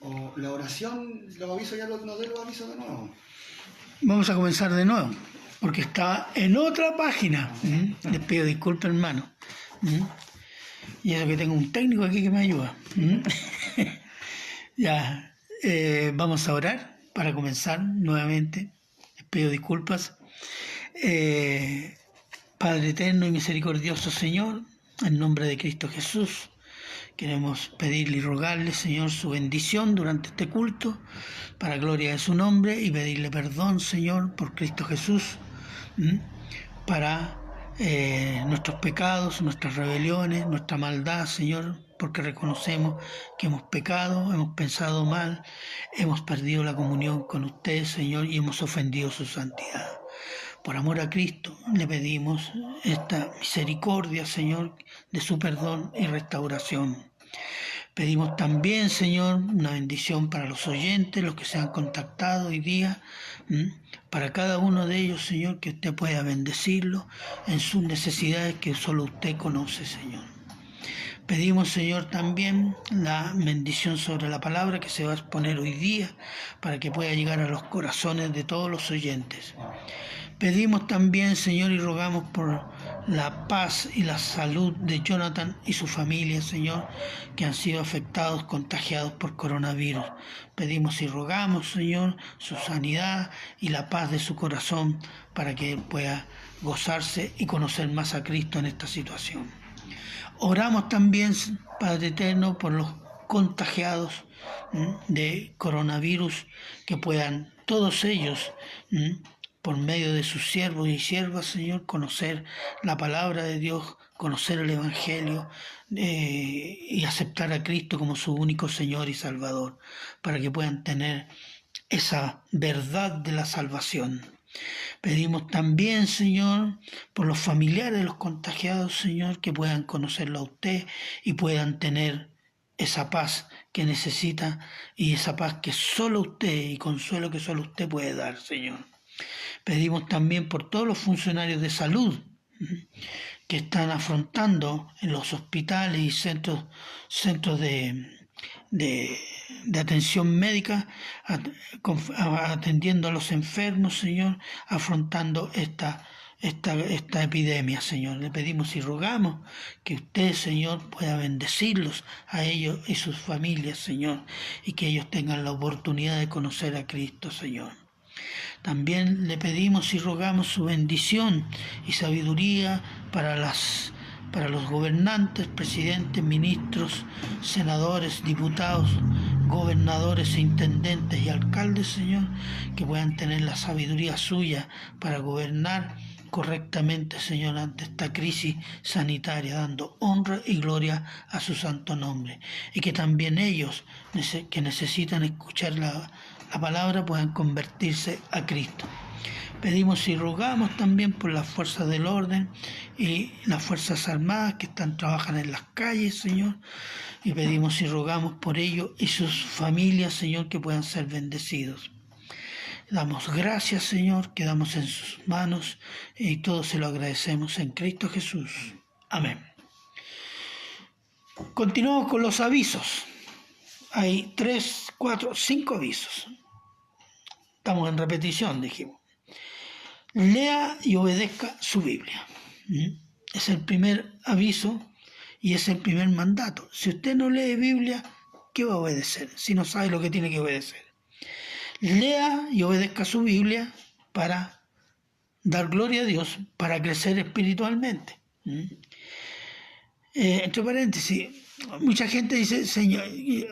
O la oración, los avisos ya no doy los avisos de nuevo. Vamos a comenzar de nuevo, porque está en otra página. Les pido disculpas, hermano. Y eso que tengo un técnico aquí que me ayuda. Ya, vamos a orar para comenzar nuevamente. Les pido disculpas. Padre eterno y misericordioso Señor, en nombre de Cristo Jesús, queremos pedirle y rogarle, Señor, su bendición durante este culto, para gloria de su nombre, y pedirle perdón, Señor, por Cristo Jesús, para nuestros pecados, nuestras rebeliones, nuestra maldad, Señor, porque reconocemos que hemos pecado, hemos pensado mal, hemos perdido la comunión con usted, Señor, y hemos ofendido su santidad. Por amor a Cristo le pedimos esta misericordia, Señor, de su perdón y restauración. Pedimos también, Señor, una bendición para los oyentes, los que se han contactado hoy día, para cada uno de ellos, Señor, que usted pueda bendecirlos en sus necesidades que solo usted conoce, Señor. Pedimos, Señor, también la bendición sobre la palabra que se va a exponer hoy día, para que pueda llegar a los corazones de todos los oyentes. Pedimos también, Señor, y rogamos por la paz y la salud de Jonathan y su familia, Señor, que han sido afectados, contagiados por coronavirus. Pedimos y rogamos, Señor, su sanidad y la paz de su corazón para que él pueda gozarse y conocer más a Cristo en esta situación. Oramos también, Padre eterno, por los contagiados de coronavirus, que puedan todos ellos, por medio de sus siervos y siervas, Señor, conocer la palabra de Dios, conocer el Evangelio y aceptar a Cristo como su único Señor y Salvador, para que puedan tener esa verdad de la salvación. Pedimos también, Señor, por los familiares de los contagiados, Señor, que puedan conocerlo a usted y puedan tener esa paz que necesita y esa paz que solo usted y consuelo que solo usted puede dar, Señor. Pedimos también por todos los funcionarios de salud que están afrontando en los hospitales y centros de atención médica, atendiendo a los enfermos, Señor, afrontando esta epidemia, Señor. Le pedimos y rogamos que usted, Señor, pueda bendecirlos a ellos y sus familias, Señor, y que ellos tengan la oportunidad de conocer a Cristo, Señor. También le pedimos y rogamos su bendición y sabiduría para los gobernantes, presidentes, ministros, senadores, diputados, gobernadores e intendentes y alcaldes, Señor, que puedan tener la sabiduría suya para gobernar correctamente, Señor, ante esta crisis sanitaria, dando honra y gloria a su santo nombre. Y que también ellos, que necesitan escuchar la palabra, puedan convertirse a Cristo. Pedimos y rogamos también por las fuerzas del orden y las fuerzas armadas que trabajan en las calles, Señor, y pedimos y rogamos por ellos y sus familias, Señor, que puedan ser bendecidos. Damos gracias, Señor, quedamos en sus manos y todo se lo agradecemos en Cristo Jesús. Amén. Continuamos con los avisos. Hay 3, 4, 5 avisos. Estamos en repetición, dijimos. Lea y obedezca su Biblia. Es el primer aviso y es el primer mandato. Si usted no lee Biblia, ¿qué va a obedecer? Si no sabe lo que tiene que obedecer. Lea y obedezca su Biblia para dar gloria a Dios, para crecer espiritualmente. Entre paréntesis, mucha gente dice, Señor,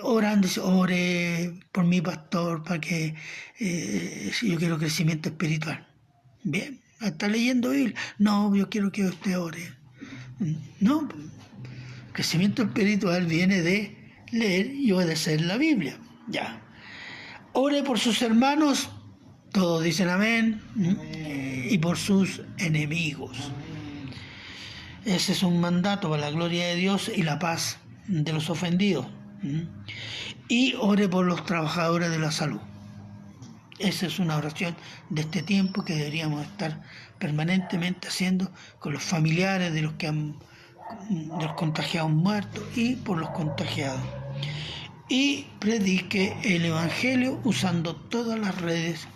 ore por mi pastor para que yo quiero crecimiento espiritual. Bien, está leyendo Biblia. No, yo quiero que usted ore. No, crecimiento espiritual viene de leer y obedecer la Biblia. Ya. Ore por sus hermanos, todos dicen amén, y por sus enemigos. Ese es un mandato para la gloria de Dios y la paz de los ofendidos. Y ore por los trabajadores de la salud. Esa es una oración de este tiempo que deberíamos estar permanentemente haciendo con los familiares de los contagiados muertos y por los contagiados. y predique el Evangelio usando todas las redes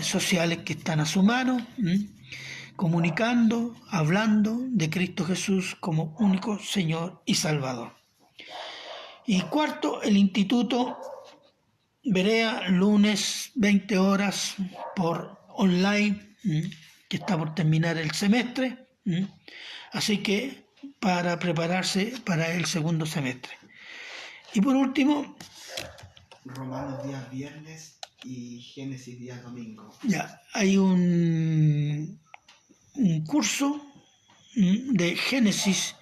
sociales que están a su mano, comunicando, hablando de Cristo Jesús como único Señor y Salvador. Y cuarto, el Instituto Berea, lunes 20 horas por online, que está por terminar el semestre, así que para prepararse para el segundo semestre. Y por último, Romanos días viernes y Génesis días domingo. ya hay un curso de Génesis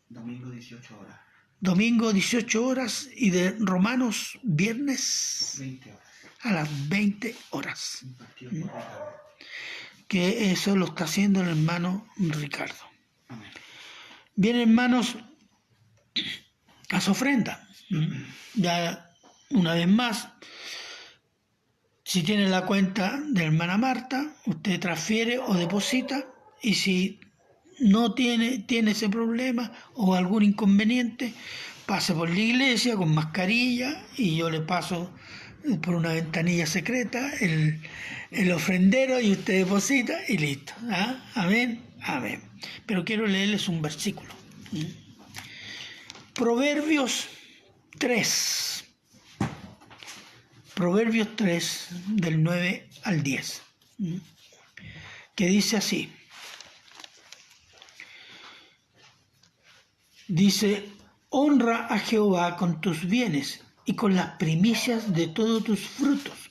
Domingo 18 horas. domingo 18 horas y de Romanos viernes 20 horas. a las 20 horas. Impartido por Ricardo. Que eso lo está haciendo el hermano Ricardo. Amén. Bien, hermanos, a su ofrenda. Ya una vez más, si tiene la cuenta de la hermana Marta, usted transfiere o deposita, y si no tiene ese problema o algún inconveniente, pase por la iglesia con mascarilla y yo le paso por una ventanilla secreta el ofrendero y usted deposita y listo. ¿Ah? Amén, amén. Pero quiero leerles un versículo. Proverbios 3. Proverbios 3, del 9 al 10. Que dice así. Dice: honra a Jehová con tus bienes y con las primicias de todos tus frutos,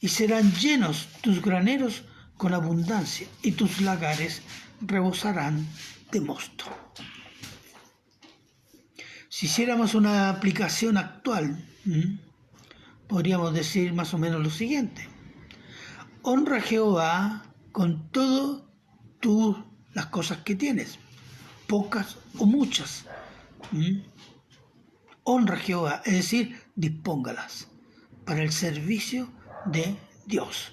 y serán llenos tus graneros con abundancia, y tus lagares rebosarán de mosto. Si hiciéramos una aplicación actual, podríamos decir más o menos lo siguiente: honra a Jehová con todas las cosas que tienes, pocas o muchas. Honra a Jehová, es decir, dispóngalas para el servicio de Dios.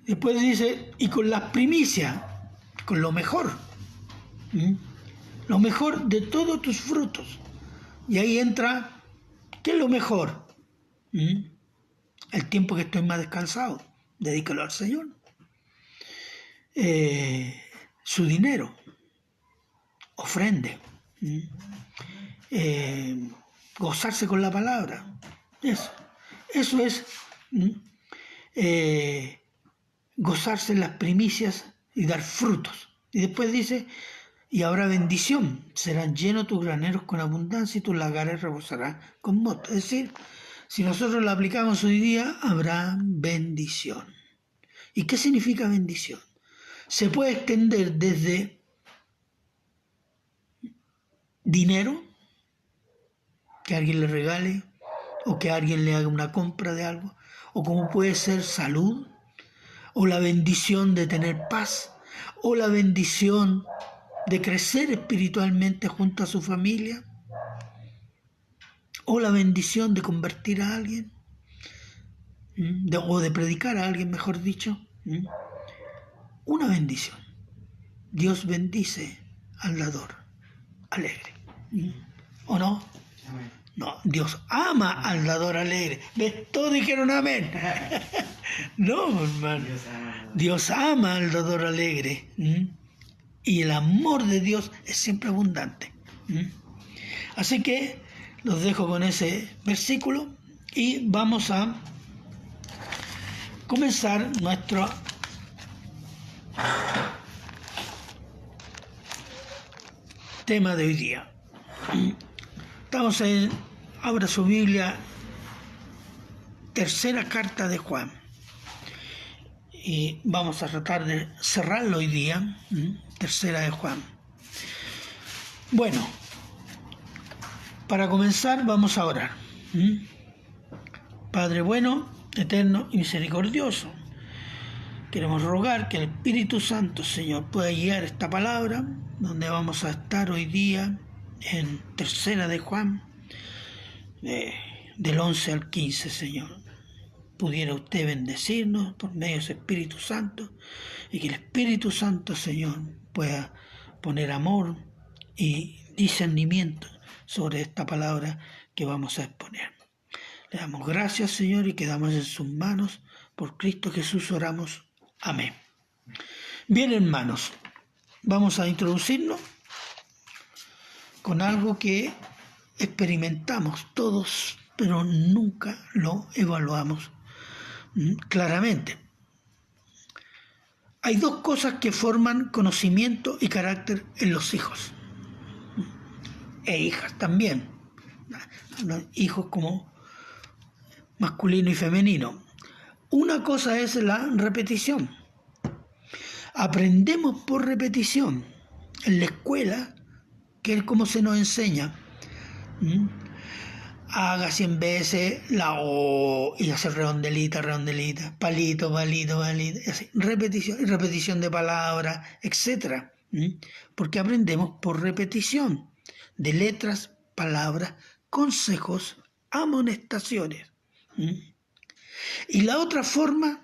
Después dice, y con las primicias, con lo mejor de todos tus frutos. Y ahí entra, ¿qué es lo mejor? El tiempo que estoy más descansado, dedícalo al Señor. Su dinero, ofrende, gozarse con la palabra, eso es gozarse en las primicias y dar frutos. Y después dice, y habrá bendición, serán llenos tus graneros con abundancia y tus lagares rebosarán con mosto. Es decir, si nosotros la aplicamos hoy día, habrá bendición. ¿Y qué significa bendición? Se puede extender desde dinero, que alguien le regale, o que alguien le haga una compra de algo, o como puede ser salud, o la bendición de tener paz, o la bendición de crecer espiritualmente junto a su familia, o la bendición de convertir a alguien, o de predicar a alguien, mejor dicho. Una bendición. Dios bendice al dador alegre. ¿O no? Amén. No, Dios ama al dador alegre. ¿Ves? Todos dijeron amén. No, hermano. Dios ama al dador alegre. Y el amor de Dios es siempre abundante. Así que los dejo con ese versículo y vamos a comenzar nuestro tema de hoy día. Estamos abra su Biblia, tercera carta de Juan. Y vamos a tratar de cerrarlo hoy día, tercera de Juan. Bueno, para comenzar vamos a orar. Padre bueno, eterno y misericordioso, queremos rogar que el Espíritu Santo, Señor, pueda guiar esta palabra, donde vamos a estar hoy día en tercera de Juan, del 11 al 15, Señor. Pudiera usted bendecirnos por medio de ese Espíritu Santo, y que el Espíritu Santo, Señor, pueda poner amor y discernimiento sobre esta palabra que vamos a exponer. Le damos gracias, Señor, y quedamos en sus manos. Por Cristo Jesús oramos. Amén. Bien, hermanos, vamos a introducirnos con algo que experimentamos todos, pero nunca lo evaluamos claramente. Hay dos cosas que forman conocimiento y carácter en los hijos, e hijas también, los hijos como masculino y femenino. Una cosa es la repetición. Aprendemos por repetición. En la escuela, que es como se nos enseña, haga 100 veces la O y hacer redondelita, palito, palito, palito, así, repetición de palabras, etc. Porque aprendemos por repetición de letras, palabras, consejos, amonestaciones. Y la otra forma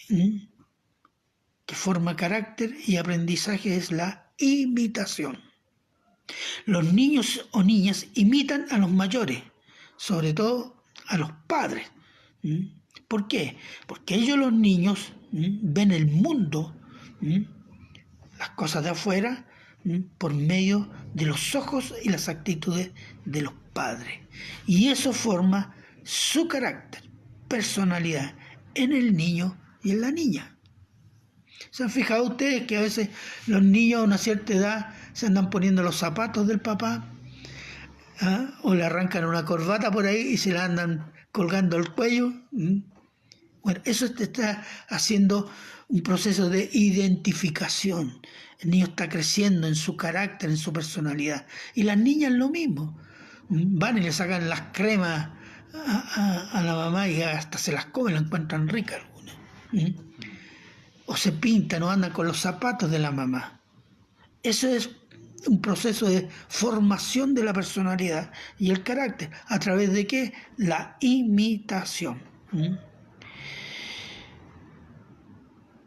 que forma carácter y aprendizaje es la imitación. Los niños o niñas imitan a los mayores, sobre todo a los padres. ¿Por qué? Porque ellos, los niños, ven el mundo, las cosas de afuera, por medio de los ojos y las actitudes de los padres. Y eso forma su carácter, personalidad en el niño y en la niña. ¿Se han fijado ustedes que a veces los niños a una cierta edad se andan poniendo los zapatos del papá? O le arrancan una corbata por ahí y se la andan colgando al cuello? Bueno, eso te está haciendo un proceso de identificación. El niño está creciendo en su carácter, en su personalidad. Y las niñas lo mismo. Van y le sacan las cremas a la mamá y hasta se las comen, la encuentran rica algunas. O se pintan o andan con los zapatos de la mamá. Eso es un proceso de formación de la personalidad y el carácter. ¿A través de qué? La imitación.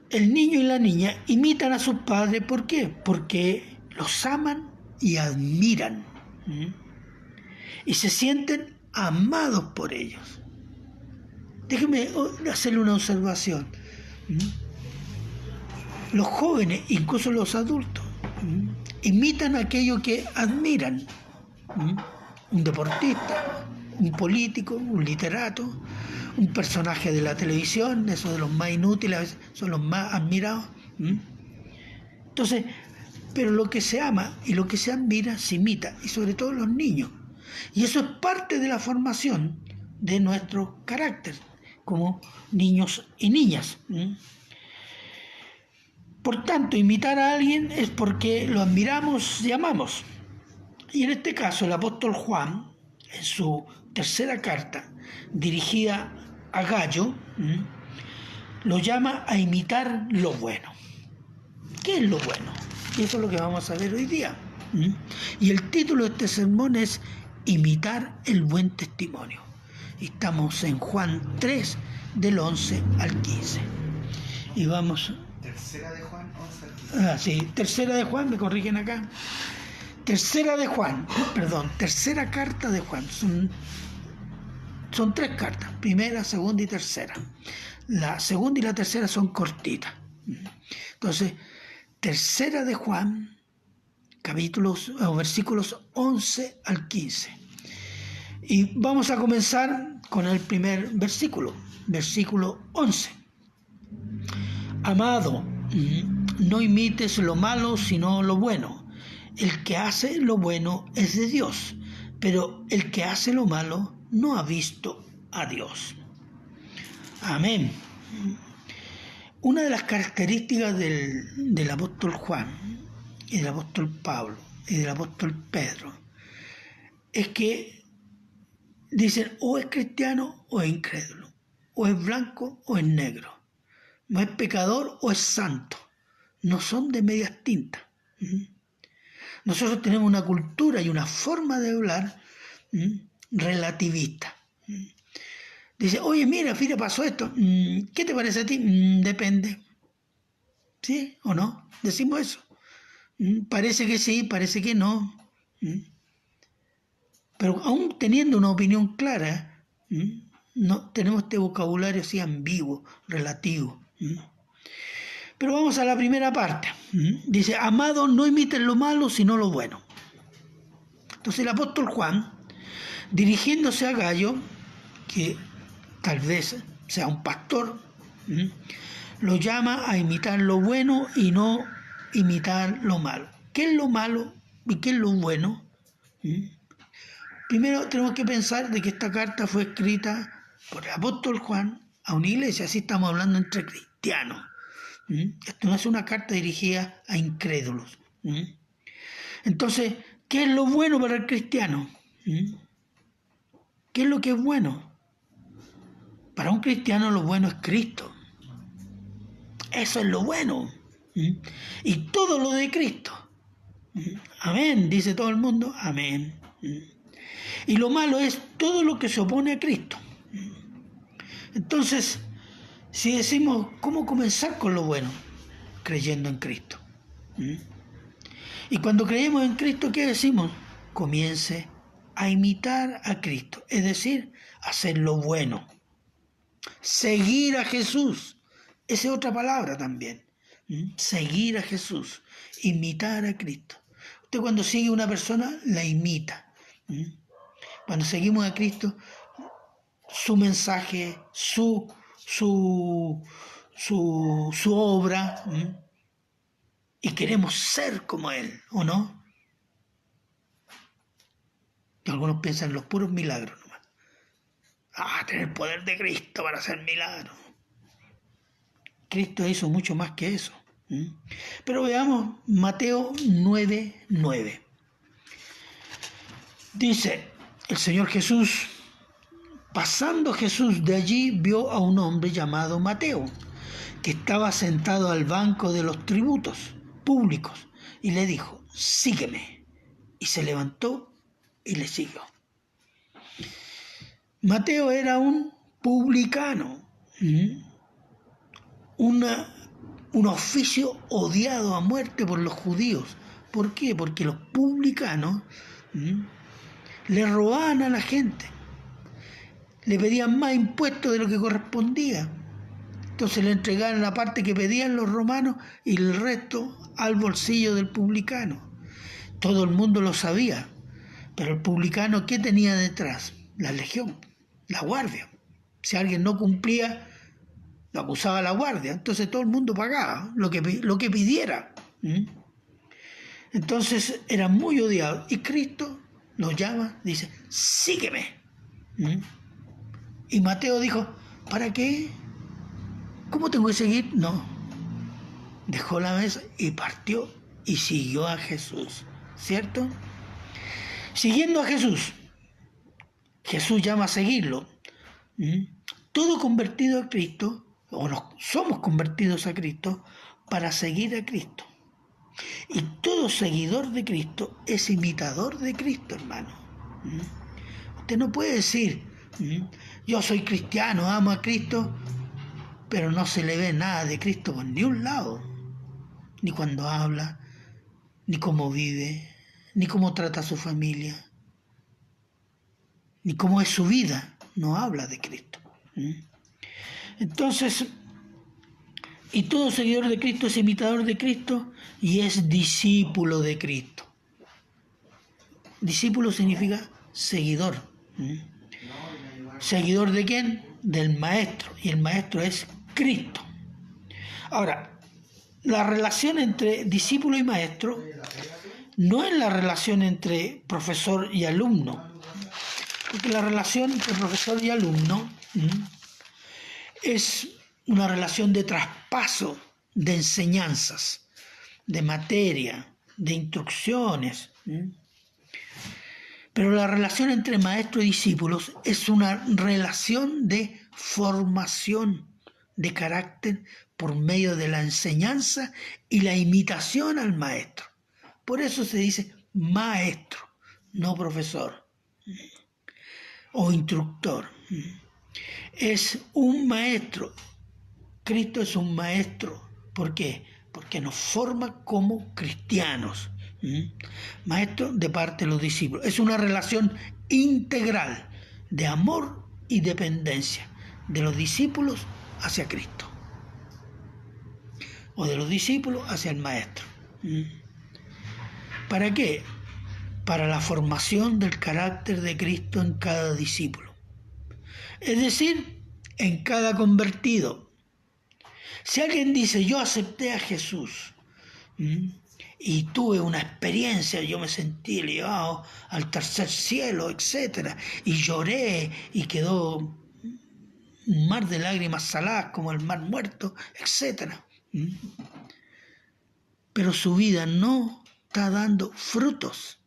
El niño y la niña imitan a sus padres. ¿Por qué? Porque los aman y admiran. Y se sienten amados por ellos. Déjenme hacerle una observación. Los jóvenes, incluso los adultos, imitan aquello que admiran. Un deportista, un político, un literato, un personaje de la televisión, esos de los más inútiles, a veces son los más admirados. Entonces, pero lo que se ama y lo que se admira se imita, y sobre todo los niños. Y eso es parte de la formación de nuestro carácter como niños y niñas. Por tanto, imitar a alguien es porque lo admiramos y amamos. Y en este caso, el apóstol Juan, en su tercera carta, dirigida a Gallo, lo llama a imitar lo bueno. ¿Qué es lo bueno? Y eso es lo que vamos a ver hoy día. Y el título de este sermón es Imitar el buen testimonio. Y estamos en Juan 3, del 11 al 15. Y vamos... Tercera de Juan, 11 al 15. Sí, tercera de Juan, me corrigen acá. Tercera carta de Juan. Son tres cartas, primera, segunda y tercera. La segunda y la tercera son cortitas. Entonces, tercera de Juan, versículos 11 al 15. Y vamos a comenzar con el primer versículo 11. Amado, no imites lo malo, sino lo bueno. El que hace lo bueno es de Dios, pero el que hace lo malo no ha visto a Dios. Amén. Una de las características del apóstol Juan y del apóstol Pablo y del apóstol Pedro es que dicen o es cristiano o es incrédulo, o es blanco o es negro, no es pecador o es santo, no son de medias tintas. Nosotros tenemos una cultura y una forma de hablar relativista. Dice, oye, mira, pasó esto. ¿Qué te parece a ti? Depende. ¿Sí o no? Decimos eso. Parece que sí, parece que no. Pero aún teniendo una opinión clara, no tenemos este vocabulario así ambiguo, relativo. Pero vamos a la primera parte. Dice, amados, no imiten lo malo, sino lo bueno. Entonces el apóstol Juan, dirigiéndose a Gayo, que tal vez sea un pastor, lo llama a imitar lo bueno y no imitar lo malo. ¿Qué es lo malo y qué es lo bueno? Primero tenemos que pensar de que esta carta fue escrita por el apóstol Juan a una iglesia, así estamos hablando entre cristianos. Esto no es una carta dirigida a incrédulos. Entonces, ¿qué es lo bueno para el cristiano? ¿Qué es lo que es bueno? Para un cristiano lo bueno es Cristo. Eso es lo bueno. Y todo lo de Cristo. Amén, dice todo el mundo. Amén. Y lo malo es todo lo que se opone a Cristo. Entonces, si decimos, ¿cómo comenzar con lo bueno? Creyendo en Cristo. Y cuando creemos en Cristo, ¿qué decimos? Comience a imitar a Cristo, es decir, hacer lo bueno. Seguir a Jesús. Esa es otra palabra también. Seguir a Jesús, imitar a Cristo. Usted cuando sigue a una persona, la imita. Cuando seguimos a Cristo, su mensaje, su obra, y queremos ser como Él, ¿o no? Y algunos piensan en los puros milagros nomás. Tener el poder de Cristo para hacer milagros. Cristo hizo mucho más que eso. Pero veamos Mateo 9:9. Dice el Señor Jesús, pasando Jesús de allí, vio a un hombre llamado Mateo, que estaba sentado al banco de los tributos públicos, y le dijo, sígueme. Y se levantó y le siguió. Mateo era un publicano, un oficio odiado a muerte por los judíos. ¿Por qué? Porque los publicanos le robaban a la gente, le pedían más impuestos de lo que correspondía. Entonces le entregaban la parte que pedían los romanos y el resto al bolsillo del publicano. Todo el mundo lo sabía, pero el publicano, ¿qué tenía detrás? La legión, la guardia. Si alguien no cumplía, lo acusaba la guardia. Entonces todo el mundo pagaba lo que pidiera. Entonces era muy odiado. Y Cristo lo llama, dice, sígueme. Y Mateo dijo, ¿para qué? ¿Cómo tengo que seguir? No. Dejó la mesa y partió y siguió a Jesús. ¿Cierto? Siguiendo a Jesús. Jesús llama a seguirlo. Todo convertido a Cristo, o somos convertidos a Cristo para seguir a Cristo. Y todo seguidor de Cristo es imitador de Cristo, hermano. Usted no puede decir, yo soy cristiano, amo a Cristo, pero no se le ve nada de Cristo por ni un lado. Ni cuando habla, ni cómo vive, ni cómo trata a su familia, ni cómo es su vida. No habla de Cristo. Entonces, y todo seguidor de Cristo es imitador de Cristo y es discípulo de Cristo. Discípulo significa seguidor. ¿Seguidor de quién? Del maestro. Y el maestro es Cristo. Ahora, la relación entre discípulo y maestro no es la relación entre profesor y alumno. Porque la relación entre profesor y alumno es una relación de traspaso de enseñanzas, de materia, de instrucciones. Pero la relación entre maestro y discípulos es una relación de formación de carácter por medio de la enseñanza y la imitación al maestro. Por eso se dice maestro, no profesor o instructor. Es un maestro. Cristo es un maestro. ¿Por qué? Porque nos forma como cristianos. Maestro de parte de los discípulos. Es una relación integral de amor y dependencia de los discípulos hacia Cristo, o de los discípulos hacia el Maestro. ¿Para qué? Para la formación del carácter de Cristo en cada discípulo. Es decir, en cada convertido. Si alguien dice, yo acepté a Jesús y tuve una experiencia, yo me sentí elevado al tercer cielo, etc., y lloré y quedó un mar de lágrimas saladas como el mar muerto, etc., pero su vida no está dando frutos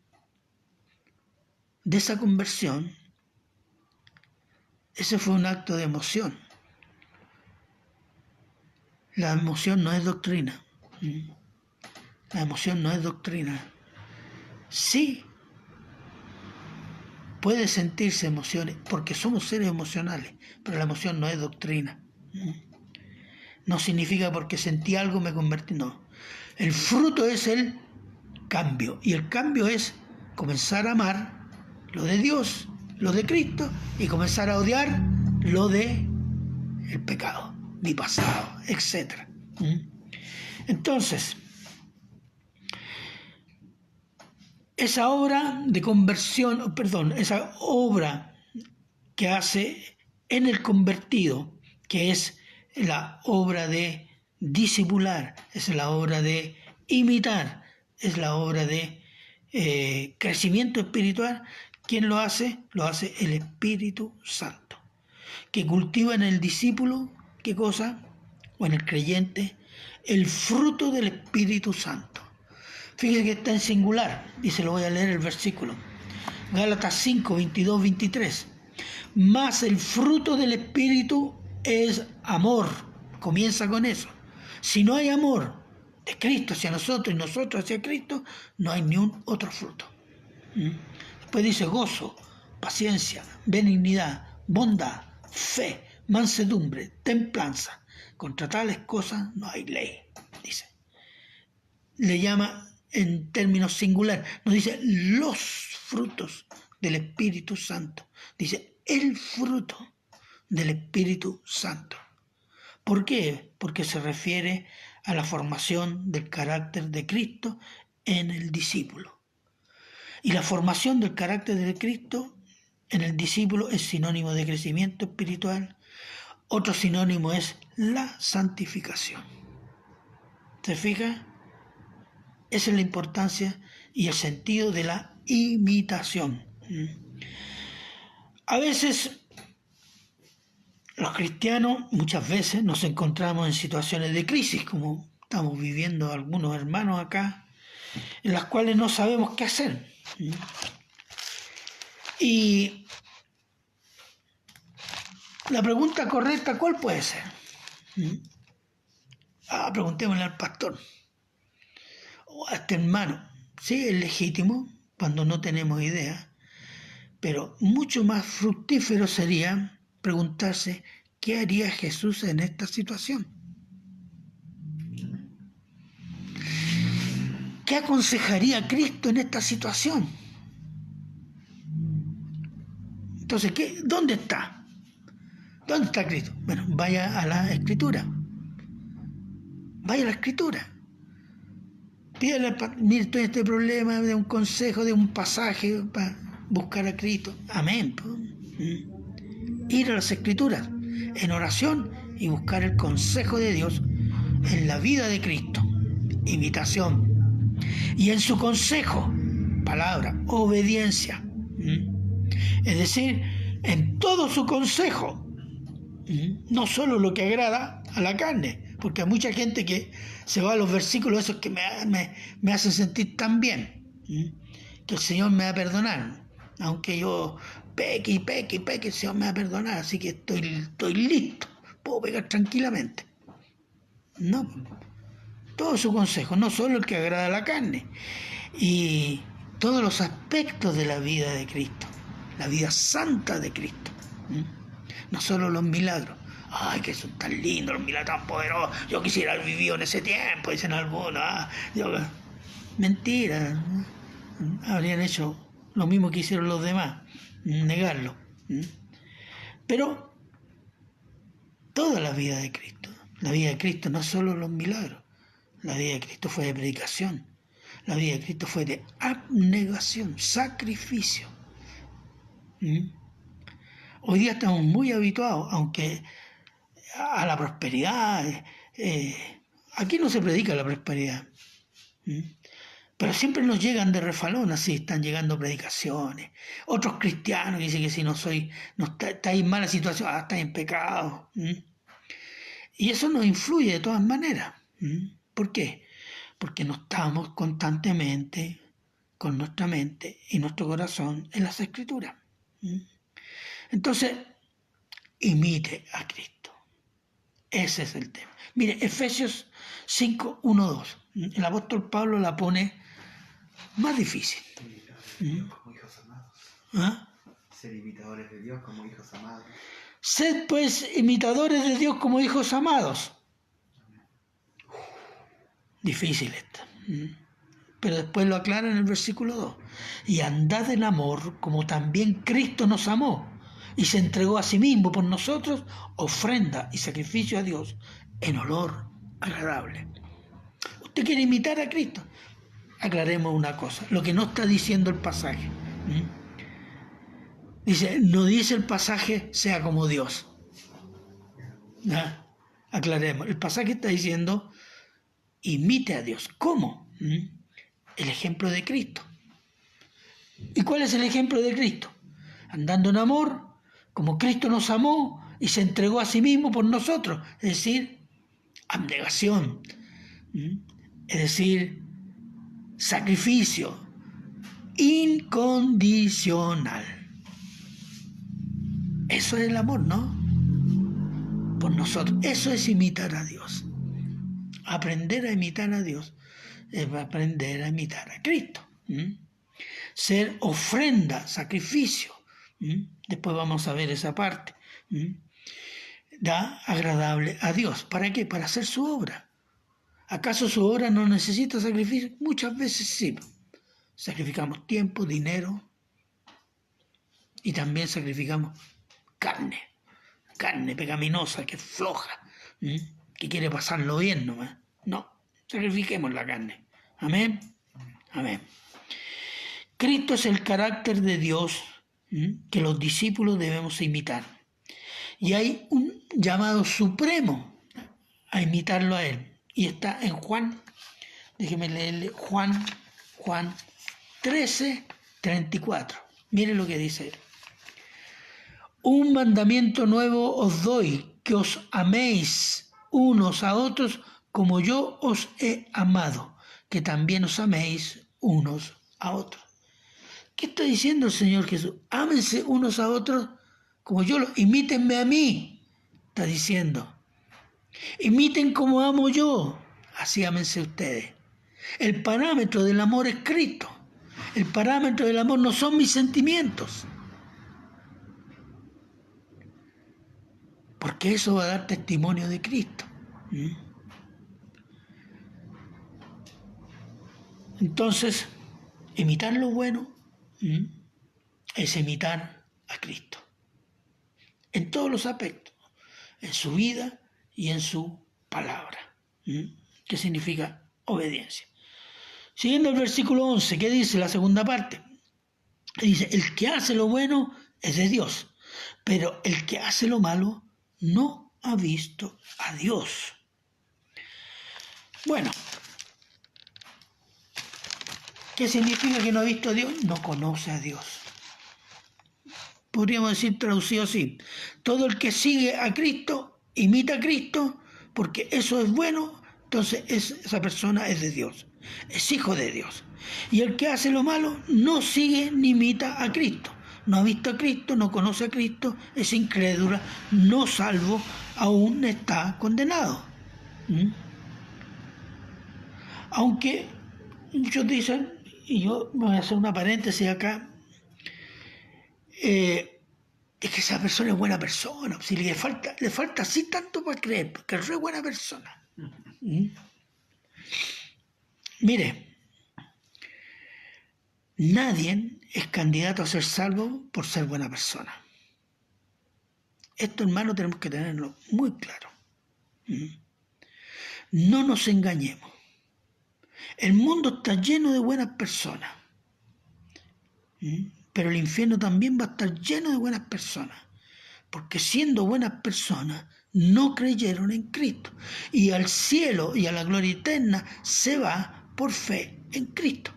de esa conversión, ese fue un acto de emoción. La emoción no es doctrina. La emoción no es doctrina. Sí, puede sentirse emociones, porque somos seres emocionales, pero la emoción no es doctrina. No significa porque sentí algo me convertí, no. El fruto es el cambio, y el cambio es comenzar a amar lo de Dios, lo de Cristo, y comenzar a odiar lo de el pecado, mi pasado, etc. Entonces, esa obra de conversión, esa obra que hace en el convertido, que es la obra de discipular, es la obra de imitar, es la obra de crecimiento espiritual. ¿Quién lo hace? Lo hace el Espíritu Santo, que cultiva en el discípulo, ¿qué cosa? O en el creyente, el fruto del Espíritu Santo. Fíjese que está en singular, y se lo voy a leer el versículo. Gálatas 5, 22, 23. Mas el fruto del Espíritu es amor. Comienza con eso. Si no hay amor de Cristo hacia nosotros y nosotros hacia Cristo, no hay ni un otro fruto. Después dice gozo, paciencia, benignidad, bondad, fe, mansedumbre, templanza. Contra tales cosas no hay ley, dice. Le llama en términos singular, no dice los frutos del Espíritu Santo, dice el fruto del Espíritu Santo. ¿Por qué? Porque se refiere a la formación del carácter de Cristo en el discípulo. Y la formación del carácter de Cristo en el discípulo es sinónimo de crecimiento espiritual. Otro sinónimo es la santificación. ¿Se fija? Esa es la importancia y el sentido de la imitación. A veces, los cristianos, muchas veces nos encontramos en situaciones de crisis, como estamos viviendo algunos hermanos acá, en las cuales no sabemos qué hacer. Y la pregunta correcta, ¿cuál puede ser? Preguntémosle al pastor o a este hermano. Sí, es legítimo cuando no tenemos idea, pero mucho más fructífero sería preguntarse ¿qué haría Jesús en esta situación? ¿Qué aconsejaría Cristo en esta situación? Entonces, ¿dónde está? ¿Dónde está Cristo? Bueno, vaya a la Escritura. Vaya a la Escritura. Pídale, mire, estoy en este problema, de un consejo, de un pasaje para buscar a Cristo. Amén. Ir a las Escrituras en oración y buscar el consejo de Dios en la vida de Cristo. Imitación. Y en su consejo, palabra, obediencia. Es decir, en todo su consejo, no solo lo que agrada a la carne, porque hay mucha gente que se va a los versículos esos que me hacen sentir tan bien, que el Señor me va a perdonar, aunque yo peque, el Señor me va a perdonar, así que estoy listo, puedo pecar tranquilamente. No, todo su consejo, no solo el que agrada a la carne, y todos los aspectos de la vida de Cristo, la vida santa de Cristo, no solo los milagros. Ay, que son tan lindos, los milagros tan poderosos, yo quisiera haber vivido en ese tiempo, dicen algunos. Mentira. Habrían hecho lo mismo que hicieron los demás, negarlo. Pero toda la vida de Cristo no solo los milagros, la vida de Cristo fue de predicación, la vida de Cristo fue de abnegación, sacrificio. Hoy día estamos muy habituados, aunque a la prosperidad, aquí no se predica la prosperidad, pero siempre nos llegan de refalón, así están llegando predicaciones. Otros cristianos que dicen que si no está en mala situación, está en pecado. Y eso nos influye de todas maneras. ¿Por qué? Porque no estamos constantemente con nuestra mente y nuestro corazón en las Escrituras. Entonces, imite a Cristo. Ese es el tema. Mire, Efesios 5, 1, 2. El apóstol Pablo la pone más difícil. Como hijos amados. ¿Ah? Ser imitadores de Dios como hijos amados. Sed pues imitadores de Dios como hijos amados. Difícil esta. Pero después lo aclara en el versículo 2. Y andad en amor como también Cristo nos amó y se entregó a sí mismo por nosotros, ofrenda y sacrificio a Dios en olor agradable. ¿Usted quiere imitar a Cristo? Aclaremos una cosa, lo que no está diciendo el pasaje. No dice el pasaje sea como Dios. Aclaremos, el pasaje está diciendo imite a Dios. ¿Cómo? El ejemplo de Cristo. ¿Y cuál es el ejemplo de Cristo? Andando en amor, como Cristo nos amó y se entregó a sí mismo por nosotros, es decir, abnegación, es decir, sacrificio incondicional. Eso es el amor, ¿no? Por nosotros. Eso es imitar a Dios. Aprender a imitar a Dios es aprender a imitar a Cristo. Ser ofrenda, sacrificio. Después vamos a ver esa parte. Da agradable a Dios. ¿Para qué? Para hacer su obra. ¿Acaso su obra no necesita sacrificio? Muchas veces sí. Sacrificamos tiempo, dinero y también sacrificamos carne pecaminosa, que es floja, que quiere pasarlo bien nomás. No, sacrifiquemos la carne. Amén. Amén. Cristo es el carácter de Dios que los discípulos debemos imitar. Y hay un llamado supremo a imitarlo a Él. Y está en Juan, déjeme leerle, Juan 13, 34. Miren lo que dice Él. Un mandamiento nuevo os doy, que os améis unos a otros como yo os he amado, que también os améis unos a otros. ¿Qué está diciendo el Señor Jesús? Ámense unos a otros como yo imítenme a mí, está diciendo. Imiten como amo yo, así ámense ustedes. El parámetro del amor es Cristo. El parámetro del amor no son mis sentimientos. Porque eso va a dar testimonio de Cristo. Entonces, imitar lo bueno es imitar a Cristo. En todos los aspectos. En su vida y en su palabra. ¿Qué significa obediencia? Siguiendo el versículo 11, ¿qué dice la segunda parte? Dice, el que hace lo bueno es de Dios, pero el que hace lo malo no ha visto a Dios. Bueno, ¿qué significa que no ha visto a Dios? No conoce a Dios. Podríamos decir traducido así. Todo el que sigue a Cristo, imita a Cristo, porque eso es bueno, entonces esa persona es de Dios, es hijo de Dios. Y el que hace lo malo no sigue ni imita a Cristo. No ha visto a Cristo, no conoce a Cristo, es incrédula, no salvo, aún está condenado. Aunque muchos dicen, y yo me voy a hacer una paréntesis acá, es que esa persona es buena persona, si le falta así tanto para creer, porque es re buena persona. Mire, Nadie es candidato a ser salvo por ser buena persona. Esto, hermano, tenemos que tenerlo muy claro. No nos engañemos. El mundo está lleno de buenas personas, pero el infierno también va a estar lleno de buenas personas, porque siendo buenas personas no creyeron en Cristo, y al cielo y a la gloria eterna se va por fe en Cristo,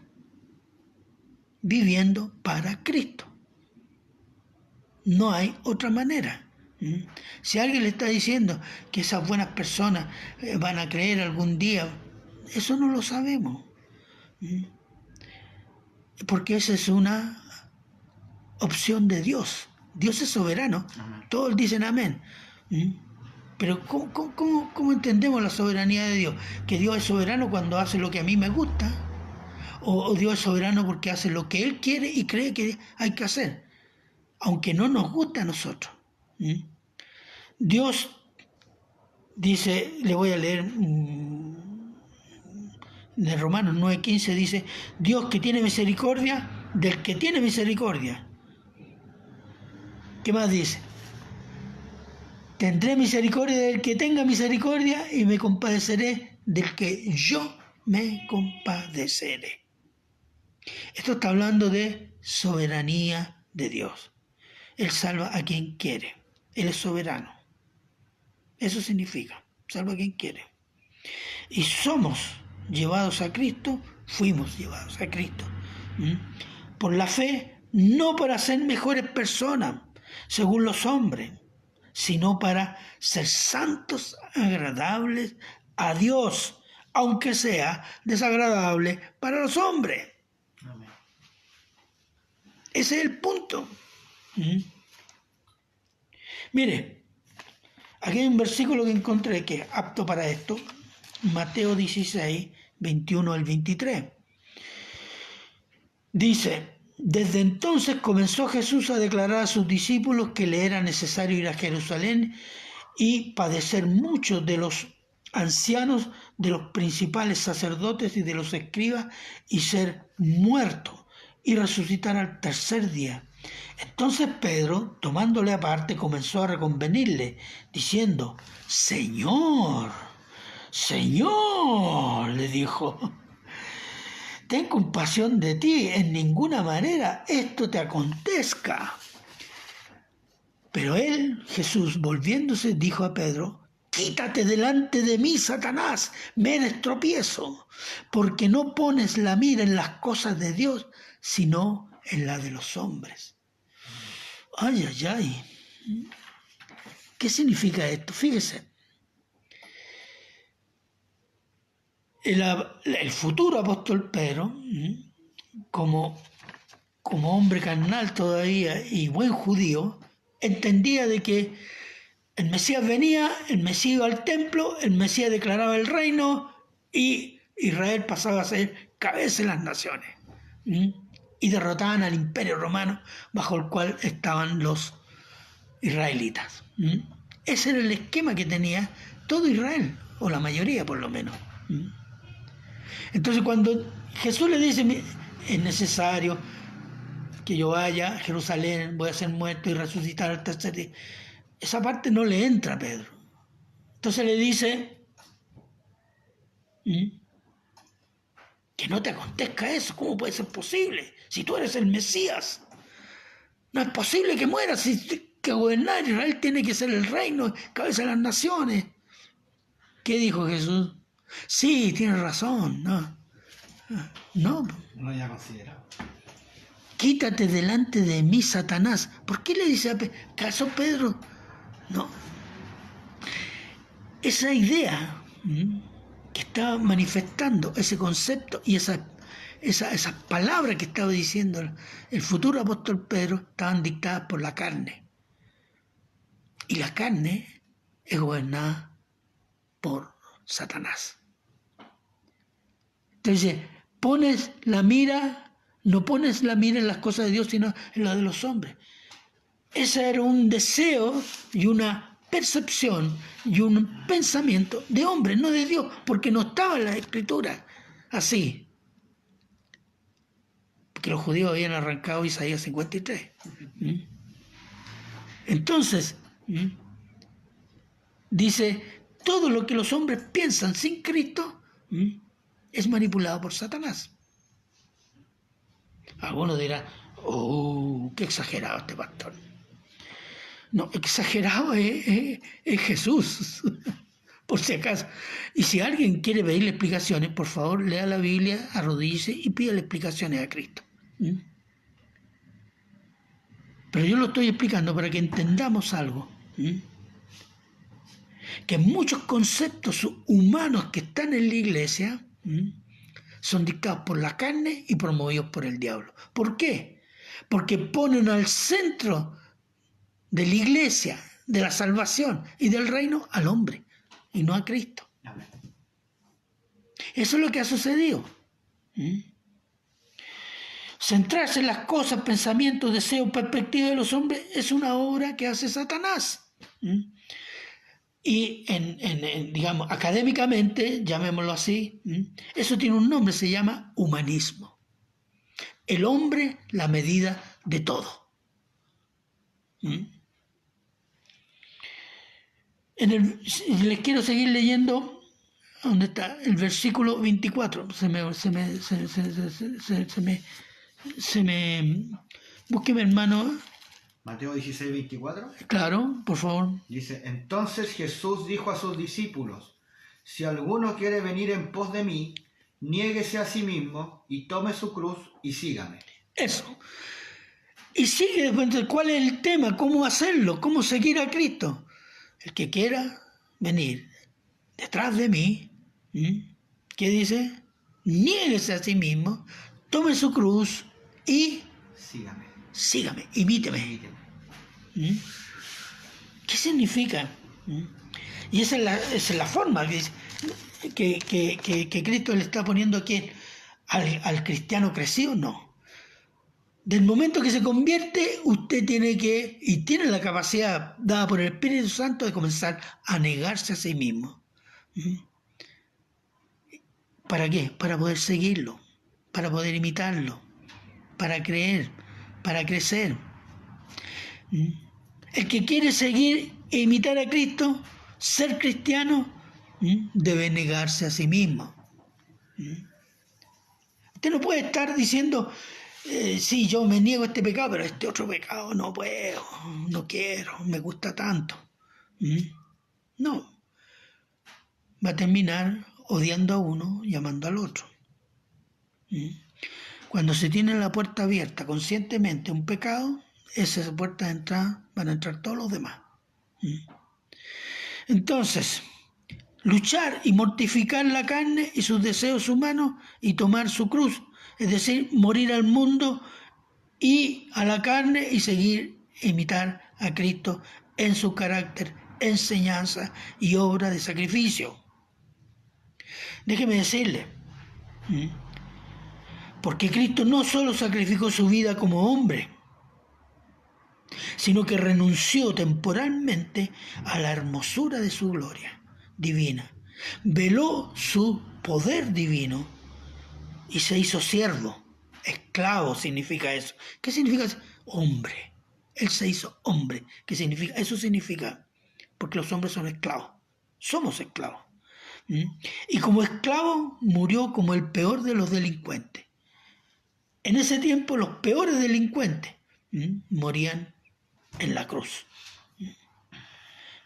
viviendo para Cristo. No hay otra manera. Si alguien le está diciendo que esas buenas personas van a creer algún día, eso no lo sabemos, porque esa es una opción de Dios. Dios es soberano. Amén. Todos dicen amén. Pero ¿cómo entendemos la soberanía de Dios? ¿Que Dios es soberano cuando hace lo que a mí me gusta? ¿O Dios es soberano porque hace lo que Él quiere y cree que hay que hacer, aunque no nos guste a nosotros? Dios dice, le voy a leer de Romanos 9:15, dice: Dios que tiene misericordia del que tiene misericordia. ¿Qué más dice? Tendré misericordia del que tenga misericordia y me compadeceré del que yo me compadeceré. Esto está hablando de soberanía de Dios. Él salva a quien quiere. Él es soberano. Eso significa, salva a quien quiere. Y somos llevados a Cristo, fuimos llevados a Cristo, por la fe, no para ser mejores personas, según los hombres, sino para ser santos, agradables a Dios, aunque sea desagradable para los hombres. Amén. Ese es el punto. Mire, aquí hay un versículo que encontré que es apto para esto, Mateo 16, 21 al 23. Dice: desde entonces comenzó Jesús a declarar a sus discípulos que le era necesario ir a Jerusalén y padecer mucho de los ancianos, de los principales sacerdotes y de los escribas, y ser muerto y resucitar al tercer día. Entonces Pedro, tomándole aparte, comenzó a reconvenirle, diciendo: Señor, Señor, le dijo, ten compasión de ti, en ninguna manera esto te acontezca. Pero él, Jesús, volviéndose, dijo a Pedro: quítate delante de mí, Satanás, me eres tropiezo, porque no pones la mira en las cosas de Dios, sino en la de los hombres. Ay, ay, ay. ¿Qué significa esto? Fíjese. El futuro apóstol Pedro, como hombre carnal todavía y buen judío, entendía de que el Mesías venía, el Mesías iba al templo, el Mesías declaraba el reino y Israel pasaba a ser cabeza de las naciones. Y derrotaban al imperio romano bajo el cual estaban los israelitas. Ese era el esquema que tenía todo Israel, o la mayoría por lo menos. Entonces cuando Jesús le dice: es necesario que yo vaya a Jerusalén, voy a ser muerto y resucitar al tercer día, esa parte no le entra a Pedro. Entonces le dice: que no te acontezca eso. ¿Cómo puede ser posible? Si tú eres el Mesías, no es posible que mueras. Que gobernar Israel tiene que ser el reino, cabeza de las naciones. ¿Qué dijo Jesús? Sí, tienes razón. No había considerado. Quítate delante de mí, Satanás. ¿Por qué le dice a Pedro? ¿Caso Pedro? No. Esa idea que estaba manifestando, ese concepto y esas palabras que estaba diciendo el futuro apóstol Pedro, estaban dictadas por la carne. Y la carne es gobernada por Satanás. Entonces, no pones la mira en las cosas de Dios, sino en las de los hombres. Ese era un deseo y una percepción y un pensamiento de hombre, no de Dios, porque no estaba en la Escritura así. porque los judíos habían arrancado Isaías 53. Entonces, dice, todo lo que los hombres piensan sin Cristo es manipulado por Satanás. Algunos dirán, oh, qué exagerado este pastor. No, exagerado es Jesús, por si acaso. Y si alguien quiere pedirle explicaciones, por favor, lea la Biblia, arrodíllese y pídale explicaciones a Cristo. Pero yo lo estoy explicando para que entendamos algo. Que muchos conceptos humanos que están en la iglesia son dictados por la carne y promovidos por el diablo. ¿Por qué? Porque ponen al centro de la iglesia, de la salvación y del reino al hombre y no a Cristo. Amén. Eso es lo que ha sucedido. Centrarse en las cosas, pensamientos, deseos, perspectivas de los hombres es una obra que hace Satanás. Y digamos, académicamente, llamémoslo así, eso tiene un nombre, se llama humanismo. El hombre, la medida de todo. Les quiero seguir leyendo, ¿dónde está? El versículo 24. Búsqueme, hermano. Mateo 16, 24. Claro, por favor. Dice, entonces Jesús dijo a sus discípulos, si alguno quiere venir en pos de mí, niéguese a sí mismo y tome su cruz y sígame. Eso. Y sigue, ¿cuál es el tema? ¿Cómo hacerlo? ¿Cómo seguir a Cristo? El que quiera venir detrás de mí, ¿qué dice? Niéguese a sí mismo, tome su cruz y sígame, imíteme. ¿Qué significa? Y esa es la forma que Cristo le está poniendo aquí al cristiano crecido, no. Del momento que se convierte, usted tiene que, y tiene la capacidad dada por el Espíritu Santo de comenzar a negarse a sí mismo. ¿Para qué? Para poder seguirlo, para poder imitarlo, para creer, para crecer. El que quiere seguir e imitar a Cristo, ser cristiano, debe negarse a sí mismo. Usted no puede estar diciendo, sí, yo me niego a este pecado, pero este otro pecado no puedo, no quiero, me gusta tanto. No. Va a terminar odiando a uno y amando al otro. Cuando se tiene la puerta abierta conscientemente a un pecado, esa puerta de entrada van a entrar todos los demás. Entonces, luchar y mortificar la carne y sus deseos humanos y tomar su cruz, es decir, morir al mundo y a la carne y seguir imitar a Cristo en su carácter, enseñanza y obra de sacrificio. Déjeme decirle, porque Cristo no solo sacrificó su vida como hombre, sino que renunció temporalmente a la hermosura de su gloria divina, veló su poder divino y se hizo siervo. Esclavo significa eso. ¿Qué significa eso? Hombre. Él se hizo hombre. ¿Qué significa? Eso significa, porque los hombres son esclavos. Somos esclavos. Y como esclavo murió como el peor de los delincuentes. En ese tiempo los peores delincuentes morían en la cruz.